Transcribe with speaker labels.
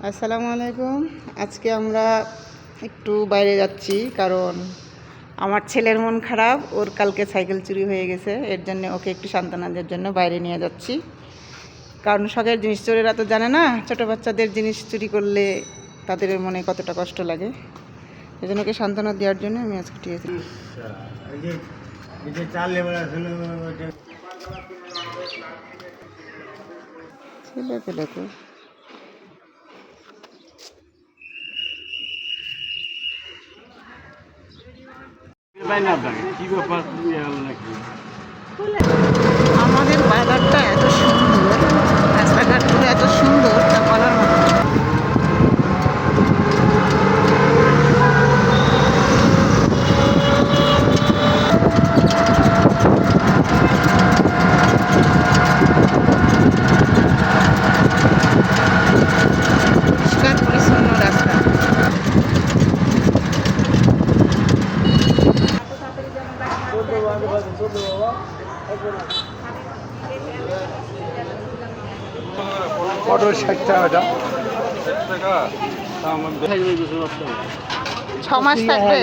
Speaker 1: আসসালামু আলাইকুম। আজকে আমরা একটু বাইরে যাচ্ছি, কারণ আমার ছেলের মন খারাপ। ওর কালকে সাইকেল চুরি হয়ে গেছে, এর জন্য ওকে একটু সান্ত্বনা দেওয়ার জন্য বাইরে নিয়ে যাচ্ছি। কারণ শখের জিনিস চোরেরা তো জানে না ছোটো বাচ্চাদের জিনিস চুরি করলে তাদের মনে কতটা কষ্ট লাগে। এই জন্য ওকে সান্ত্বনা দেওয়ার জন্য আমি আজকে টিয়েছি। ছেলে পেলে তো আমাদের বাজারটা এত সুন্দর, রাস্তাঘাটগুলো এত সুন্দর, তা বলার মতো। পরিষ্কার পরিচ্ছন্ন রাস্তা।
Speaker 2: পটল ৬০ টাকা।
Speaker 1: 6 মাস থাকবে।